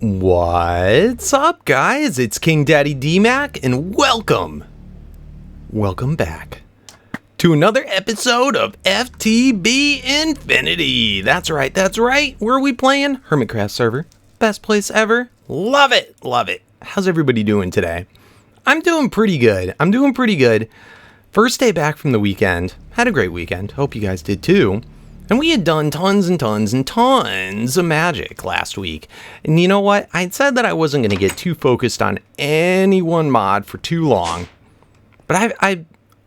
What's up, guys? It's KingDaddyDMAC, and welcome back to another episode of FTB Infinity. That's right. Where are we playing? HermitCraft server. Best place ever. Love it. How's everybody doing today? I'm doing pretty good. First day back from the weekend. Had a great weekend. Hope you guys did too. And we had done tons of magic last week. And you know what? I said that I wasn't going to get too focused on any one mod for too long. But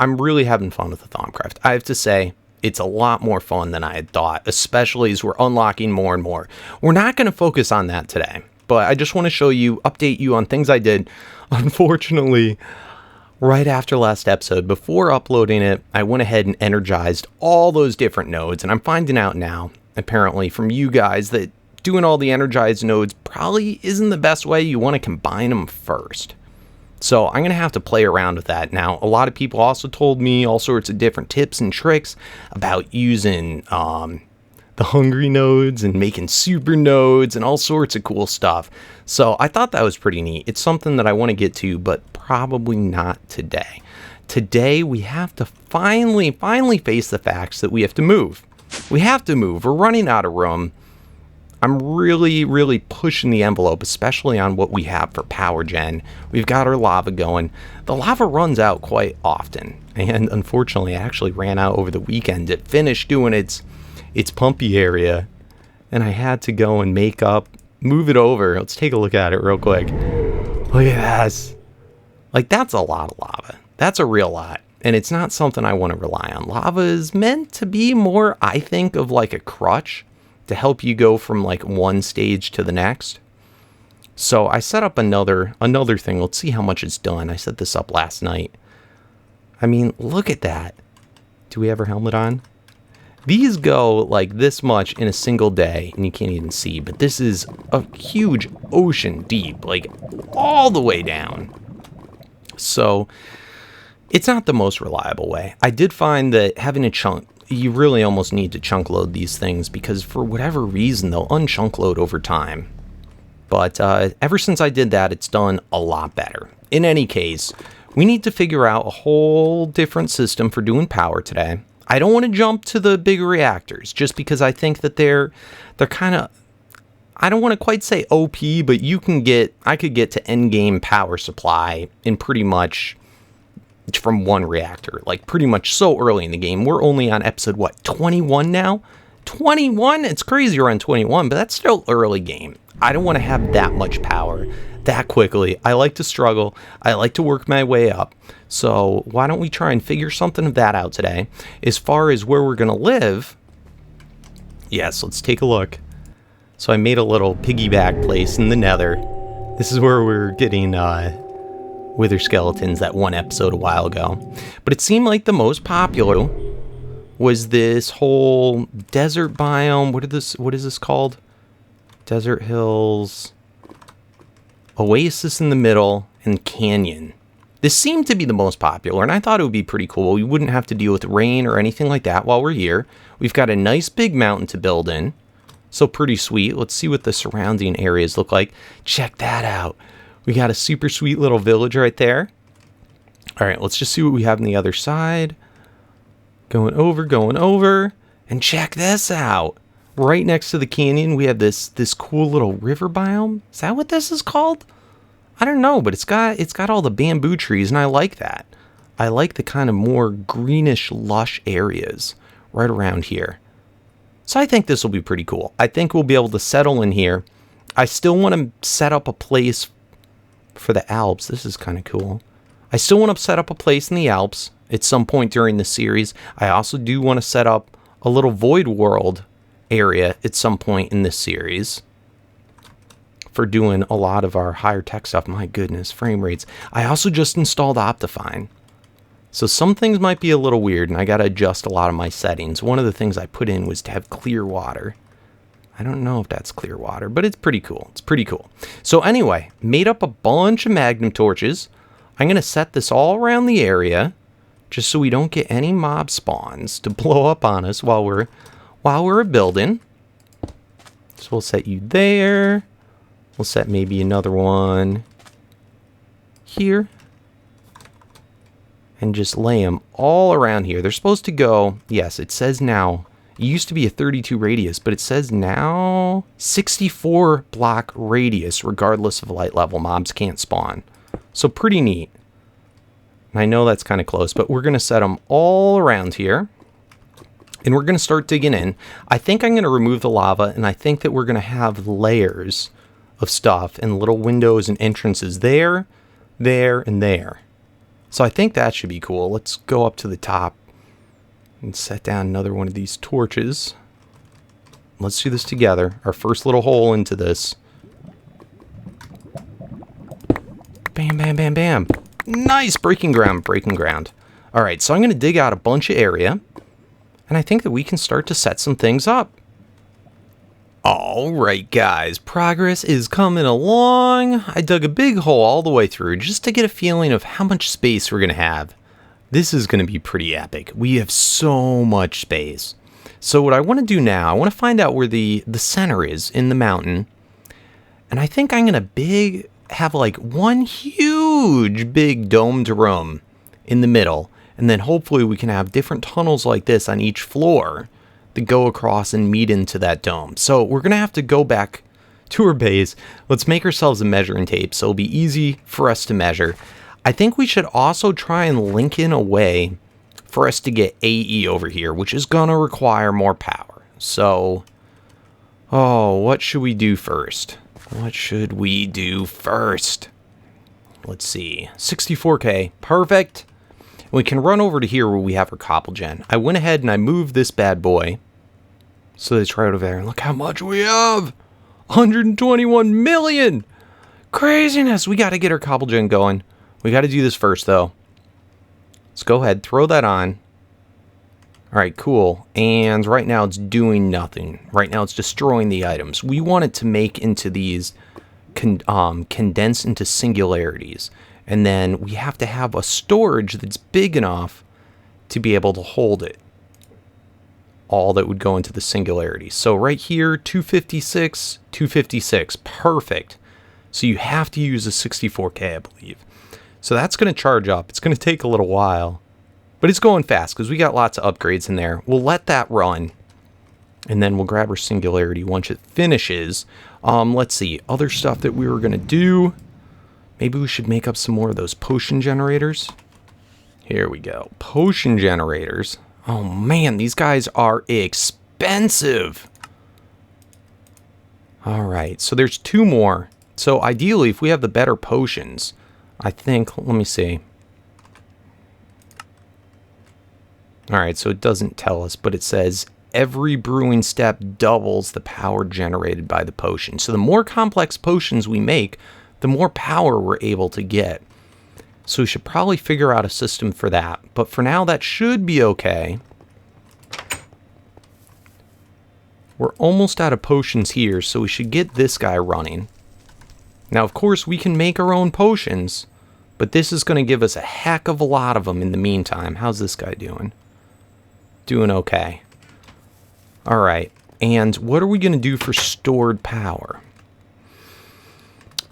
I'm really having fun with the Thaumcraft. I have to say, it's a lot more fun than I had thought, especially as we're unlocking more and more. We're not going to focus on that today. But I just want to update you on things I did. Unfortunately, right after last episode, before uploading it, I went ahead and energized all those different nodes, and I'm finding out now, apparently, from you guys that doing all the energized nodes probably isn't the best way. You want to combine them first. So I'm going to have to play around with that. Now, a lot of people also told me all sorts of different tips and tricks about using the hungry nodes and making super nodes and all sorts of cool stuff. So I thought that was pretty neat. It's something that I want to get to, but probably not today. Today we have to finally face the facts that we have to move. We're running out of room. I'm really pushing the envelope, especially on what we have for power gen. We've got our lava going. The lava runs out quite often, and unfortunately I actually ran out over the weekend. It finished doing its pumpy area, and I had to go and move it over. Let's take a look at it real quick. Look at this. Like, that's a lot of lava. That's a real lot. And it's not something I want to rely on. Lava is meant to be more, I think, of like a crutch to help you go from like one stage to the next. So I set up another thing. Let's see how much it's done. I set this up last night. I mean, look at that. Do we have our helmet on? These go like this much in a single day, and you can't even see, but this is a huge ocean deep, like all the way down. So it's not the most reliable way. I did find that having a chunk, you really almost need to chunk load these things because for whatever reason, they'll unchunk load over time. But ever since I did that, it's done a lot better. In any case, we need to figure out a whole different system for doing power today. I don't want to jump to the bigger reactors just because I think that they're kind of, I don't want to quite say OP, but I could get to end game power supply in pretty much from one reactor, like pretty much so early in the game. We're only on episode, 21 now? 21? It's crazy around 21, but that's still early game. I don't want to have that much power that quickly. I like to struggle. I like to work my way up. So why don't we try and figure something of that out today? As far as where we're going to live, yes, let's take a look. So I made a little piggyback place in the nether. This is where we're getting wither skeletons that one episode a while ago. But it seemed like the most popular was this whole desert biome. What is this called? Desert hills, oasis in the middle, and canyon. This seemed to be the most popular, and I thought it would be pretty cool. We wouldn't have to deal with rain or anything like that while we're here. We've got a nice big mountain to build in, so pretty sweet. Let's see what the surrounding areas look like. Check that out. We got a super sweet little village right there. All right, let's just see what we have on the other side. Going over, and check this out. Right next to the canyon, we have this cool little river biome. Is that what this is called? I don't know, but it's got all the bamboo trees, and I like that. I like the kind of more greenish, lush areas right around here. So I think this will be pretty cool. I think we'll be able to settle in here. I still want to set up a place for the Alps. This is kind of cool. I still want to set up a place in the Alps at some point during the series. I also do want to set up a little void world area at some point in this series for doing a lot of our higher tech stuff. My goodness, frame rates. I also just installed Optifine. So some things might be a little weird, and I got to adjust a lot of my settings. One of the things I put in was to have clear water. I don't know if that's clear water, but it's pretty cool. So anyway, made up a bunch of Magnum Torches. I'm going to set this all around the area just so we don't get any mob spawns to blow up on us while we're building. So we'll set you there. We'll set maybe another one here. And just lay them all around here. They're supposed to go, yes, it says now, it used to be a 32 radius, but it says now 64 block radius, regardless of light level. Mobs can't spawn. So pretty neat. And I know that's kind of close, but we're going to set them all around here. And we're going to start digging in. I think I'm going to remove the lava, and I think that we're going to have layers of stuff and little windows and entrances there, there, and there. So I think that should be cool. Let's go up to the top and set down another one of these torches. Let's do this together. Our first little hole into this. Bam, bam, bam, bam. Nice! Breaking ground, breaking ground. Alright, so I'm going to dig out a bunch of area. And I think that we can start to set some things up. Alright guys, progress is coming along. I dug a big hole all the way through just to get a feeling of how much space we're going to have. This is going to be pretty epic. We have so much space. So what I want to do now, I want to find out where the center is in the mountain. And I think I'm going to have like one huge big domed room in the middle. And then hopefully we can have different tunnels like this on each floor that go across and meet into that dome. So we're going to have to go back to our base. Let's make ourselves a measuring tape so it'll be easy for us to measure. I think we should also try and link in a way for us to get AE over here, which is going to require more power. So, what should we do first? What should we do first? Let's see. 64K. Perfect. We can run over to here where we have our cobble gen. I went ahead and I moved this bad boy. So it's right over there. And look how much we have. 121 million. Craziness. We got to get our cobble gen going. We got to do this first though. Let's go ahead. Throw that on. All right, cool. And right now it's doing nothing. Right now it's destroying the items. We want it to make into these, condense into singularities. And then we have to have a storage that's big enough to be able to hold it. All that would go into the singularity. So right here, 256, 256. Perfect. So you have to use a 64K, I believe. So that's going to charge up. It's going to take a little while. But it's going fast because we got lots of upgrades in there. We'll let that run. And then we'll grab our singularity once it finishes. Let's see. Other stuff that we were going to do. Maybe we should make up some more of those potion generators. Here we go. Potion generators. Oh man, these guys are expensive. Alright, so there's two more. So ideally, if we have the better potions, I think, let me see. Alright, so it doesn't tell us, but it says every brewing step doubles the power generated by the potion. So the more complex potions we make, the more power we're able to get. So we should probably figure out a system for that. But for now, that should be okay. We're almost out of potions here, so we should get this guy running. Now, of course, we can make our own potions, but this is going to give us a heck of a lot of them in the meantime. How's this guy doing? Doing okay. All right, and what are we going to do for stored power?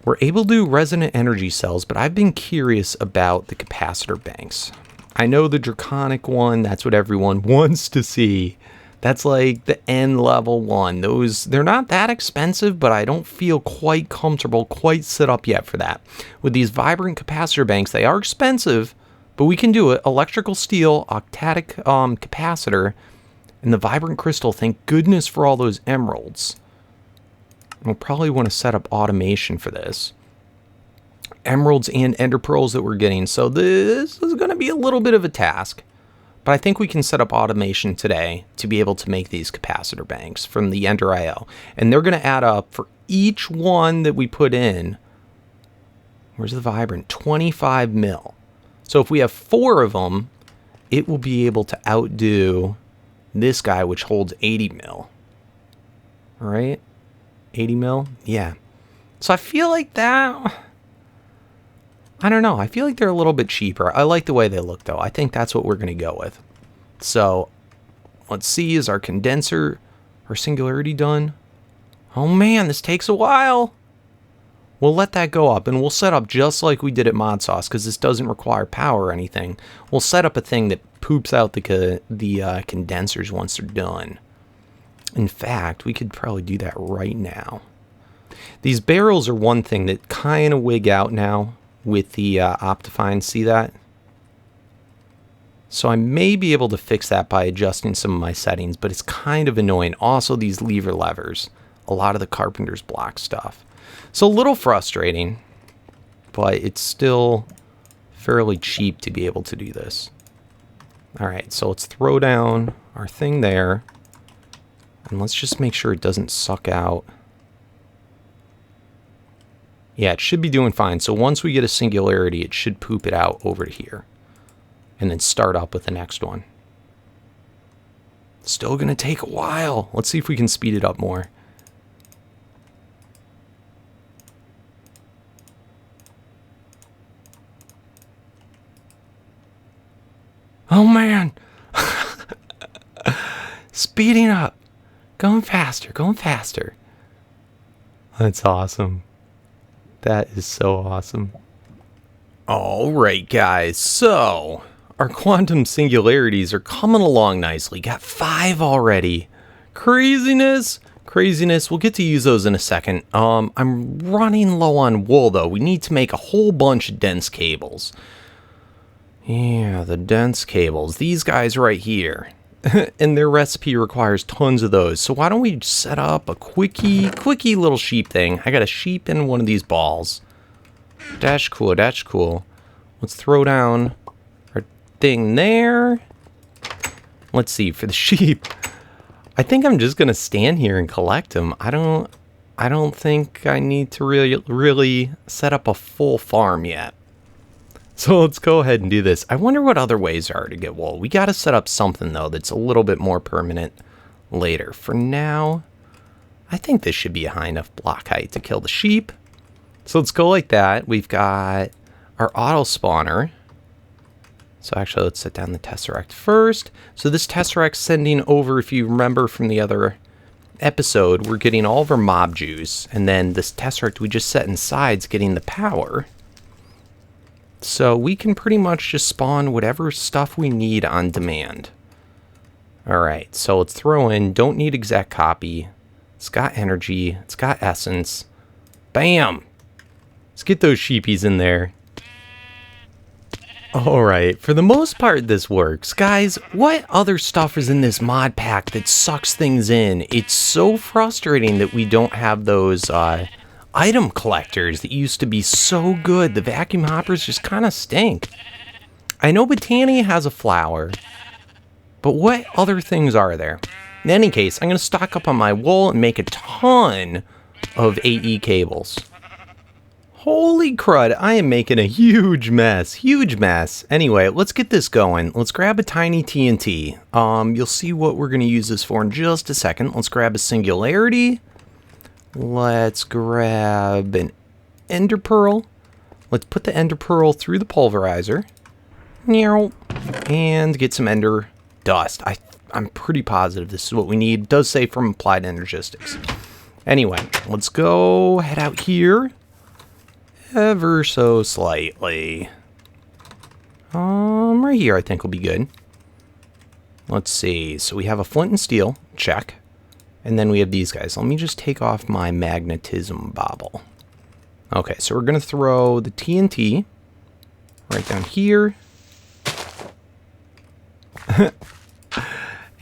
We're able to do resonant energy cells, but I've been curious about the capacitor banks. I know the draconic one, that's what everyone wants to see. That's like the N level one. They're not that expensive, but I don't feel quite comfortable, quite set up yet for that. With these vibrant capacitor banks, they are expensive, but we can do it. Electrical steel, octadic capacitor, and the vibrant crystal. Thank goodness for all those emeralds. We'll probably want to set up automation for this. Emeralds and ender pearls that we're getting. So this is going to be a little bit of a task. But I think we can set up automation today to be able to make these capacitor banks from the Ender IO. And they're going to add up for each one that we put in. Where's the vibrant? 25 mil. So if we have 4 of them, it will be able to outdo this guy, which holds 80 mil. All right? 80 mil? Yeah. So I feel like that... I don't know. I feel like they're a little bit cheaper. I like the way they look, though. I think that's what we're going to go with. So, let's see. Is our condenser, our singularity done? Oh, man. This takes a while. We'll let that go up, and we'll set up just like we did at Mod Sauce, because this doesn't require power or anything. We'll set up a thing that poops out the condensers once they're done. In fact, we could probably do that right now. These barrels are one thing that kind of wig out now with the Optifine. See that? So I may be able to fix that by adjusting some of my settings, but it's kind of annoying. Also, these lever levers, a lot of the carpenter's block stuff. So a little frustrating, but it's still fairly cheap to be able to do this. All right, so let's throw down our thing there, and let's just make sure it doesn't suck out. Yeah, it should be doing fine. So once we get a singularity, it should poop it out over to here, and then start up with the next one. Still gonna take a while. Let's see if we can speed it up more. Oh man, speeding up, going faster, going faster. That's awesome. That is so awesome. All right, guys, so our quantum singularities are coming along nicely. Got 5 already. Craziness, craziness. We'll get to use those in a second. I'm running low on wool though. We need to make a whole bunch of dense cables. Yeah, the dense cables. These guys right here. And their recipe requires tons of those. So why don't we set up a quickie little sheep thing. I got a sheep in one of these balls. That's cool, that's cool. Let's throw down our thing there. Let's see, for the sheep. I think I'm just gonna stand here and collect them. I don't think I need to really set up a full farm yet. So let's go ahead and do this. I wonder what other ways are to get wool. We got to set up something, though, that's a little bit more permanent later. For now, I think this should be a high enough block height to kill the sheep. So let's go like that. We've got our auto spawner. So actually, let's set down the Tesseract first. So this Tesseract's sending over, if you remember from the other episode, we're getting all of our mob juice. And then this Tesseract we just set inside's getting the power. So we can pretty much just spawn whatever stuff we need on demand. Alright, so let's throw in, don't need exact copy. It's got energy, it's got essence. Bam! Let's get those sheepies in there. Alright, for the most part this works. Guys, what other stuff is in this mod pack that sucks things in? It's so frustrating that we don't have those item collectors that used to be so good. The vacuum hoppers just kind of stink. I know Botania has a flower, but what other things are there? In any case, I'm going to stock up on my wool and make a ton of AE cables. Holy crud, I am making a huge mess. Huge mess. Anyway, let's get this going. Let's grab a tiny TNT. You'll see what we're going to use this for in just a second. Let's grab a singularity. Let's grab an ender pearl. Let's put the ender pearl through the pulverizer. And get some ender dust. I'm pretty positive this is what we need. It does say from Applied Energistics. Anyway, let's go head out here. Ever so slightly. Right here I think will be good. Let's see. So we have a flint and steel. Check. And then we have these guys. Let me just take off my magnetism bauble. Okay, so we're going to throw the TNT right down here.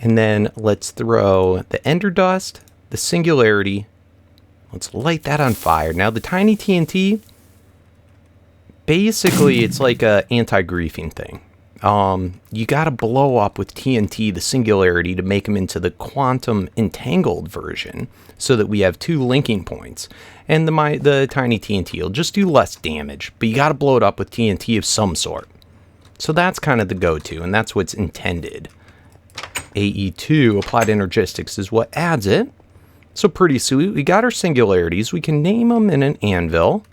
And then let's throw the ender dust, the singularity. Let's light that on fire. Now the tiny TNT, basically it's like a anti-griefing thing. You gotta blow up with TNT the singularity to make them into the quantum entangled version so that we have 2 linking points. And the tiny TNT will just do less damage, but you gotta blow it up with TNT of some sort. So that's kind of the go-to, and that's what's intended. AE2, Applied Energistics, is what adds it. So pretty sweet. We got our singularities. We can name them in an anvil.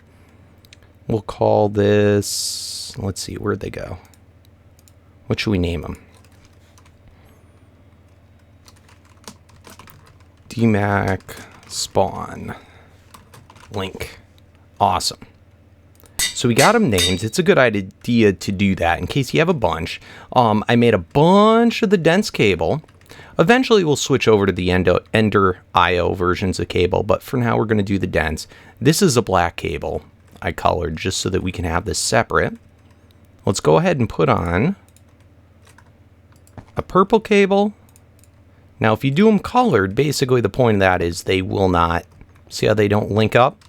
We'll call this, let's see, where'd they go? What should we name them? DMAC spawn link. Awesome. So we got them named. It's a good idea to do that in case you have a bunch. I made a bunch of the dense cable. Eventually we'll switch over to the Ender IO versions of cable, but for now we're going to do the dense. This is a black cable I colored just so that we can have this separate. Let's go ahead and put on a purple cable. Now if you do them colored, basically the point of that is they will not, see how they don't link up?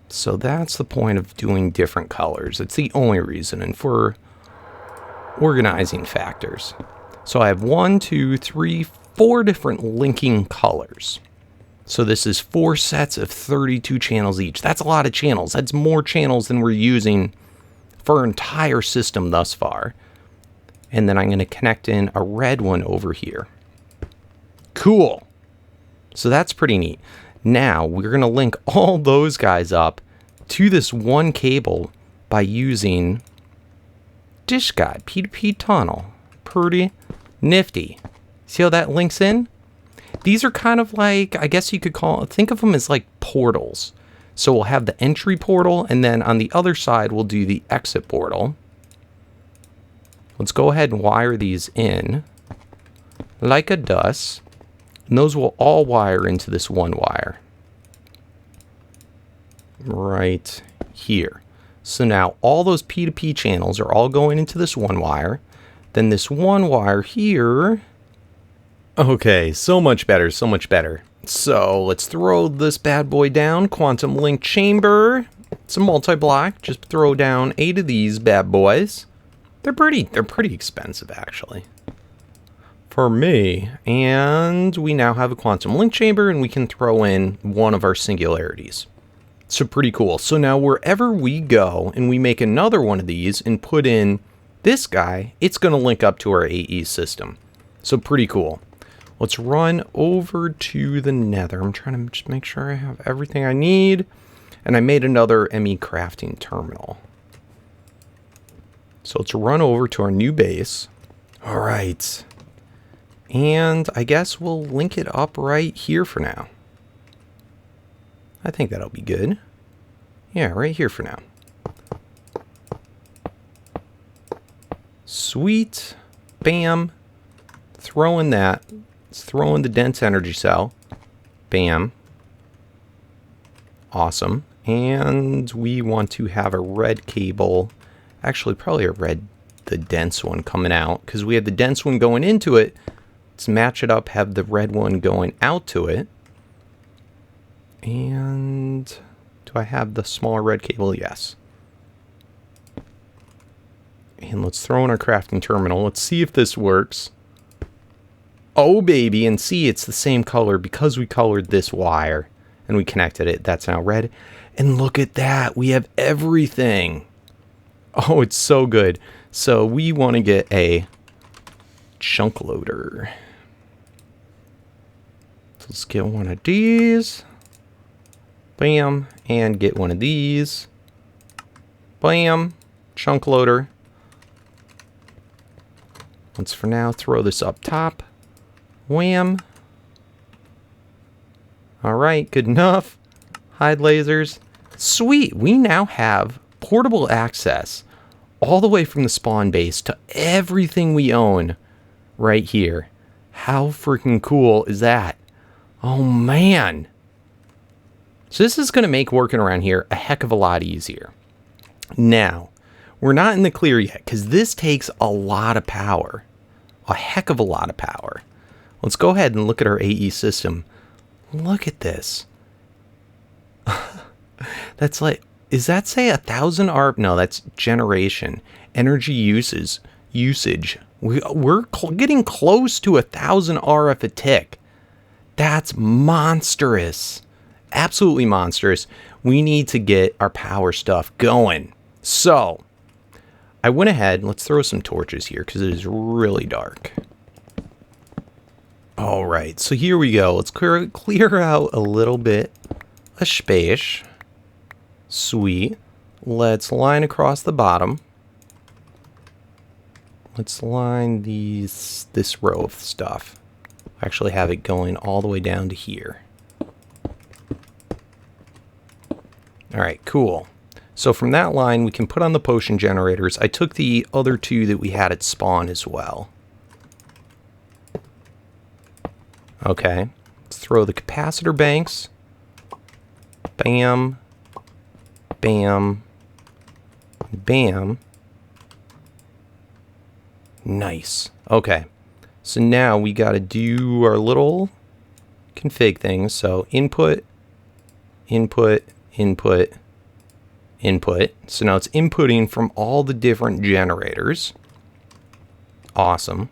So that's the point of doing different colors. It's the only reason, and for organizing factors. So I have 1, 2, 3, 4 different linking colors. So this is 4 sets of 32 channels each. That's a lot of channels. That's more channels than we're using for our entire system thus far. And then I'm going to connect in a red one over here. Cool. So that's pretty neat. Now we're going to link all those guys up to this one cable by using Dish Guide P2P tunnel. Pretty nifty. See how that links in? These are kind of like, I guess you could think of them as like portals. So we'll have the entry portal, and then on the other side we'll do the exit portal. Let's go ahead and wire these in like a does. And those will all wire into this one wire. Right here. So now all those P2P channels are all going into this one wire. Then this one wire here. Okay, so much better, so much better. So let's throw this bad boy down. Quantum link chamber. It's a multi-block. Just throw down 8 of these bad boys. They're pretty expensive actually. For me. And we now have a quantum link chamber, and we can throw in one of our singularities. So pretty cool. So now wherever we go and we make another one of these and put in this guy, it's going to link up to our AE system. So pretty cool. Let's run over to the nether. I'm trying to just make sure I have everything I need. And I made another ME crafting terminal. So let's run over to our new base. All right. And I guess we'll link it up right here for now. I think that'll be good. Yeah, right here for now. Sweet. Bam. Throw in that. Let's throw in the dense energy cell. Bam. Awesome. And we want to have a red cable. Actually, probably the dense one coming out, because we have the dense one going into it. Let's match it up, have the red one going out to it. And do I have the smaller red cable? Yes. And let's throw in our crafting terminal. Let's see if this works. Oh, baby. And see, it's the same color because we colored this wire and we connected it. That's now red. And look at that. We have everything. Oh, it's so good. So we want to get a chunk loader. So let's get one of these. Bam. And get one of these. Bam. Chunk loader. Let's for now throw this up top. Wham. Alright, good enough. Hide lasers. Sweet, we now have portable access all the way from the spawn base to everything we own right here. How freaking cool is that? Oh man. So this is going to make working around here a heck of a lot easier. Now, we're not in the clear yet because this takes a lot of power. A heck of a lot of power. Let's go ahead and look at our AE system. Look at this. That's like, is that say 1,000 ARP? No, that's generation. Energy usage. We're getting close to 1,000 RF a tick. That's monstrous. Absolutely monstrous. We need to get our power stuff going. So, I went ahead, let's throw some torches here because it is really dark. All right, so here we go. Let's clear out a little bit of space. Sweet. Let's line across the bottom. Let's line this row of stuff. Actually have it going all the way down to here. All right, cool. So from that line, we can put on the potion generators. I took the other two that we had at spawn as well. Okay, let's throw the capacitor banks. Bam, bam, bam. Nice. Okay, so now we got to do our little config things. So input, input, input, input. So now it's inputting from all the different generators. Awesome.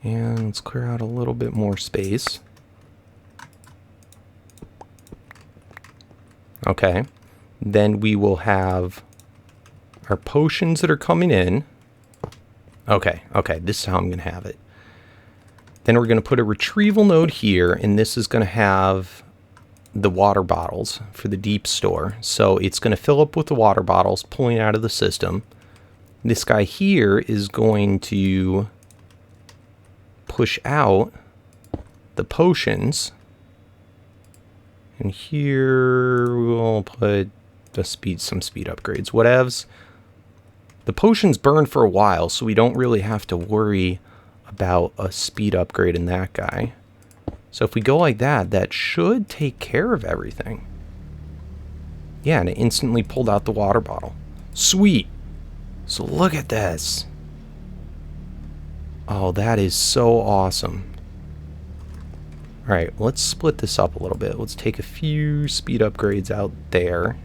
And let's clear out a little bit more space. Okay. Then we will have our potions that are coming in. Okay, this is how I'm going to have it. Then we're going to put a retrieval node here, and this is going to have the water bottles for the deep store. So it's going to fill up with the water bottles, pulling out of the system. This guy here is going to push out the potions. And here we'll put some speed upgrades, whatevs. The potions burn for a while, so we don't really have to worry about a speed upgrade in that guy. So if we go like that, that should take care of everything. Yeah, and it instantly pulled out the water bottle. Sweet. So look at this. Oh, that is so awesome. All right, let's split this up a little bit. Let's take a few speed upgrades out there.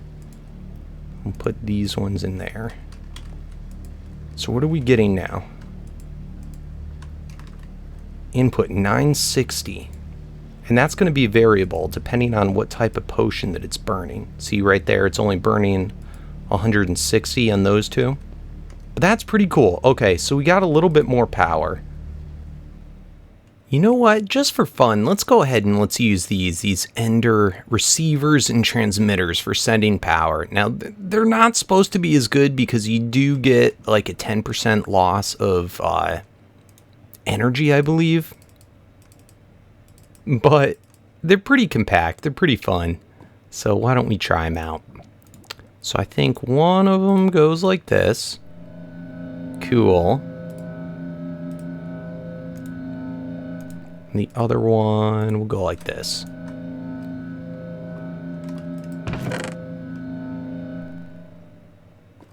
We'll put these ones in there. So what are we getting now? Input 960. And that's going to be variable depending on what type of potion that it's burning. See right there, it's only burning 160 on those two. But that's pretty cool. Okay, so we got a little bit more power. You know what? Just for fun, let's go ahead and let's use these Ender receivers and transmitters for sending power. Now, they're not supposed to be as good because you do get like a 10% loss of energy, I believe. But they're pretty compact. They're pretty fun. So why don't we try them out? So I think one of them goes like this. Cool. And the other one will go like this.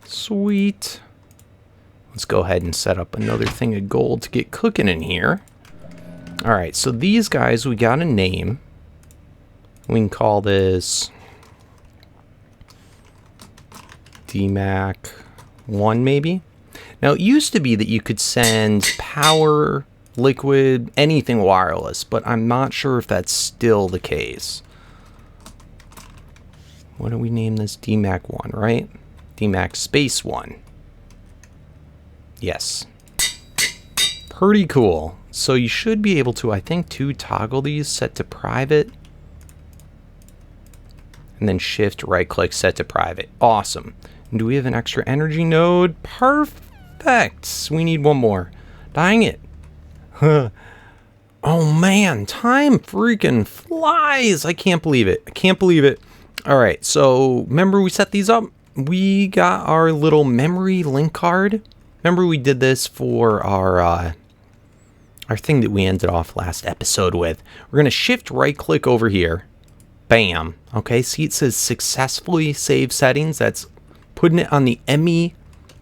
Sweet. Let's go ahead and set up another thing of gold to get cooking in here. Alright, so these guys we got a name. We can call this DMAC 1 maybe. Now it used to be that you could send power, liquid, anything wireless, but I'm not sure if that's still the case. What do we name this? DMAC 1, right? DMAC space 1. Yes. Pretty cool. So you should be able to, I think, toggle these, set to private. And then shift, right click, set to private. Awesome. And do we have an extra energy node? Perfect. We need one more. Dang it. Oh man, time freaking flies. I can't believe it. I can't believe it. All right, so remember we set these up? We got our little memory link card. Remember we did this for our thing that we ended off last episode with. We're going to shift right click over here. Bam. Okay, see it says successfully save settings. That's putting it on the ME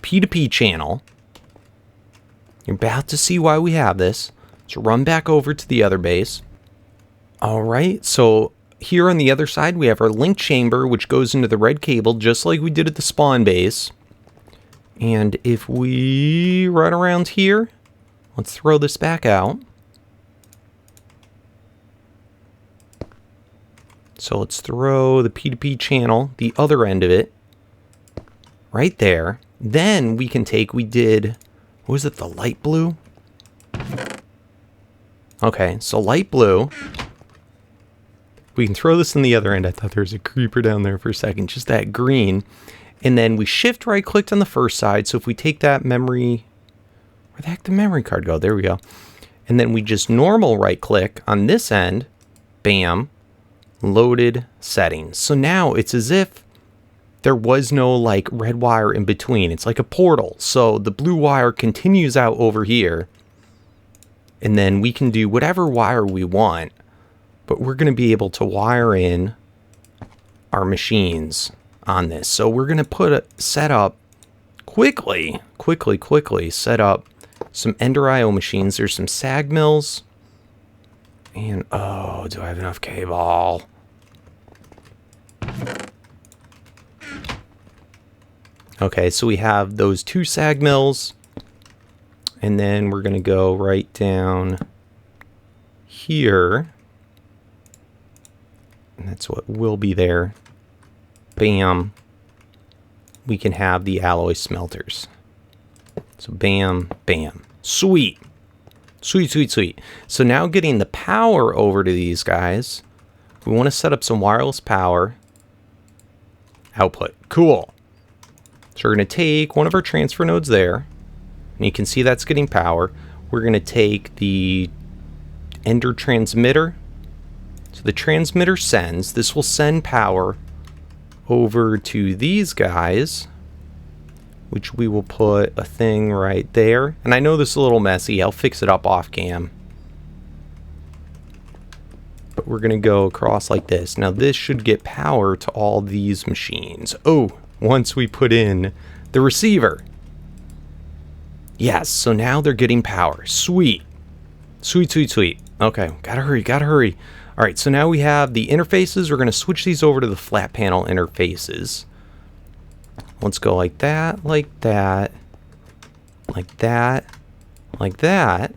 P2P channel. You're about to see why we have this. So run back over to the other base. All right, so here on the other side, we have our link chamber, which goes into the red cable, just like we did at the spawn base. And if we run around here, let's throw this back out. So let's throw the P2P channel, the other end of it, right there. Then we can take, we did, what was it, the light blue? Okay, so light blue. We can throw this in the other end. I thought there was a creeper down there for a second. Just that green. And then we shift right clicked on the first side. So if we take that memory, where the heck did the memory card go? There we go. And then we just normal right click on this end. Bam. Loaded settings. So now it's as if there was no like red wire in between. It's like a portal. So the blue wire continues out over here. And then we can do whatever wire we want. But we're going to be able to wire in our machines on this. So we're going to set up quickly set up some Ender IO machines. There's some sag mills. And oh, do I have enough cable? Okay, so we have those 2 sag mills. And then we're going to go right down here. And that's what will be there. Bam. We can have the alloy smelters. So bam, bam. Sweet. Sweet, sweet, sweet. So now getting the power over to these guys. We want to set up some wireless power. Output. Cool. So we're going to take one of our transfer nodes there. And you can see that's getting power. We're going to take the Ender transmitter. So the transmitter sends. This will send power over to these guys, which we will put a thing right there. And I know this is a little messy. I'll fix it up off cam. But we're going to go across like this. Now this should get power to all these machines. Oh, once we put in the receiver. Yes, so now they're getting power. Sweet. Sweet, sweet, sweet. Okay, gotta hurry, gotta hurry. All right, so now we have the interfaces. We're going to switch these over to the flat panel interfaces. Let's go like that, like that, like that, like that.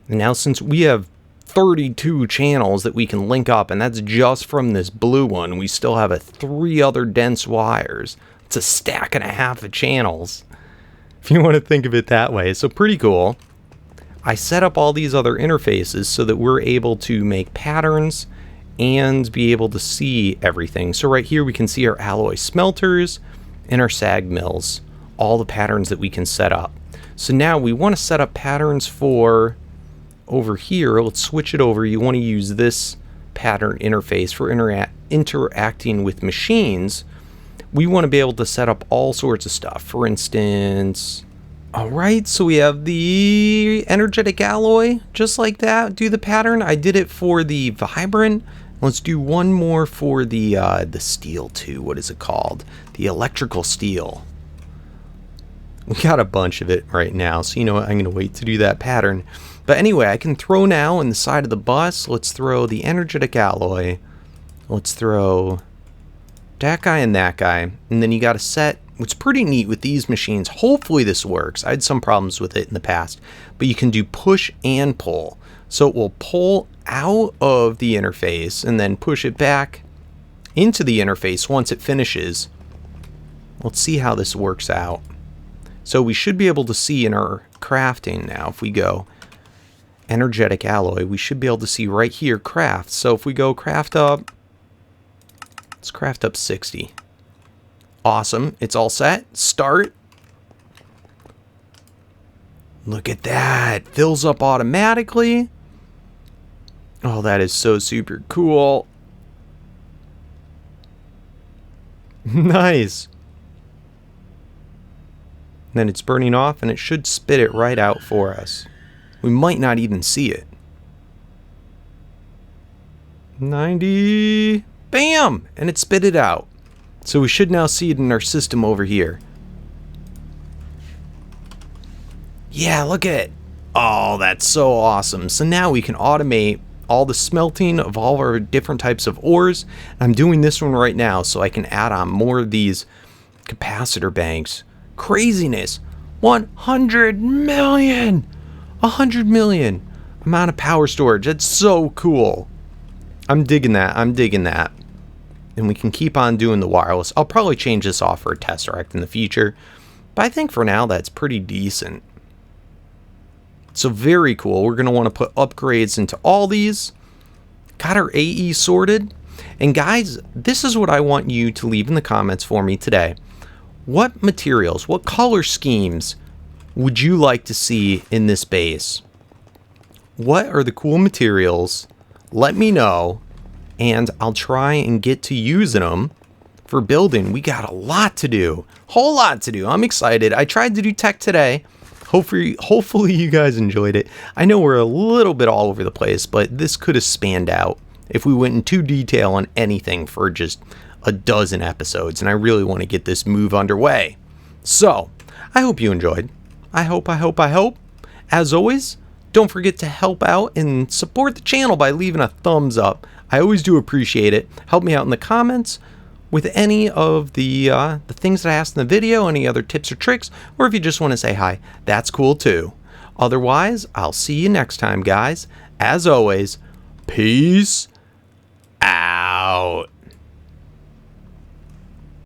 And now since we have 32 channels that we can link up, and that's just from this blue one, we still have 3 other dense wires. It's a stack and a half of channels, if you want to think of it that way. So pretty cool. I set up all these other interfaces so that we're able to make patterns and be able to see everything. So right here we can see our alloy smelters and our sag mills, all the patterns that we can set up. So now we want to set up patterns for over here. Let's switch it over. You want to use this pattern interface for interacting with machines. We want to be able to set up all sorts of stuff. For instance, all right, so we have the energetic alloy, just like that. Do the pattern. I did it for the vibrant. Let's do one more for the steel too. What is it called? The electrical steel. We got a bunch of it right now, so you know what? I'm gonna wait to do that pattern. But anyway, I can throw now on the side of the bus. Let's throw the energetic alloy. Let's throw that guy and that guy, and then you got to set. What's pretty neat with these machines, hopefully this works. I had some problems with it in the past, but you can do push and pull. So it will pull out of the interface and then push it back into the interface once it finishes. Let's see how this works out. So we should be able to see in our crafting now, if we go energetic alloy, we should be able to see right here craft. So if we go craft up, let's craft up 60. Awesome. It's all set. Start. Look at that. Fills up automatically. Oh, that is so super cool. Nice. And then it's burning off, and it should spit it right out for us. We might not even see it. 90. Bam! And it spit it out. So we should now see it in our system over here. Yeah, look at it. Oh, that's so awesome. So now we can automate all the smelting of all our different types of ores. I'm doing this one right now so I can add on more of these capacitor banks. Craziness. 100 million. 100 million amount of power storage. That's so cool. I'm digging that. I'm digging that. And we can keep on doing the wireless. I'll probably change this off for a Tesseract in the future, but I think for now that's pretty decent. So very cool. We're going to want to put upgrades into all these. Got our AE sorted. And guys, this is what I want you to leave in the comments for me today. What materials, what color schemes would you like to see in this base? What are the cool materials? Let me know. and I'll try and get to using them for building. We got a lot to do, whole lot to do. I'm excited. I tried to do tech today. Hopefully you guys enjoyed it. I know we're a little bit all over the place, but this could have spanned out if we went into detail on anything for just a dozen episodes, and I really want to get this move underway. So, I hope you enjoyed. I hope. As always, don't forget to help out and support the channel by leaving a thumbs up. I always do appreciate it. Help me out in the comments with any of the things that I asked in the video, any other tips or tricks, or if you just want to say hi, that's cool too. Otherwise, I'll see you next time, guys. As always, peace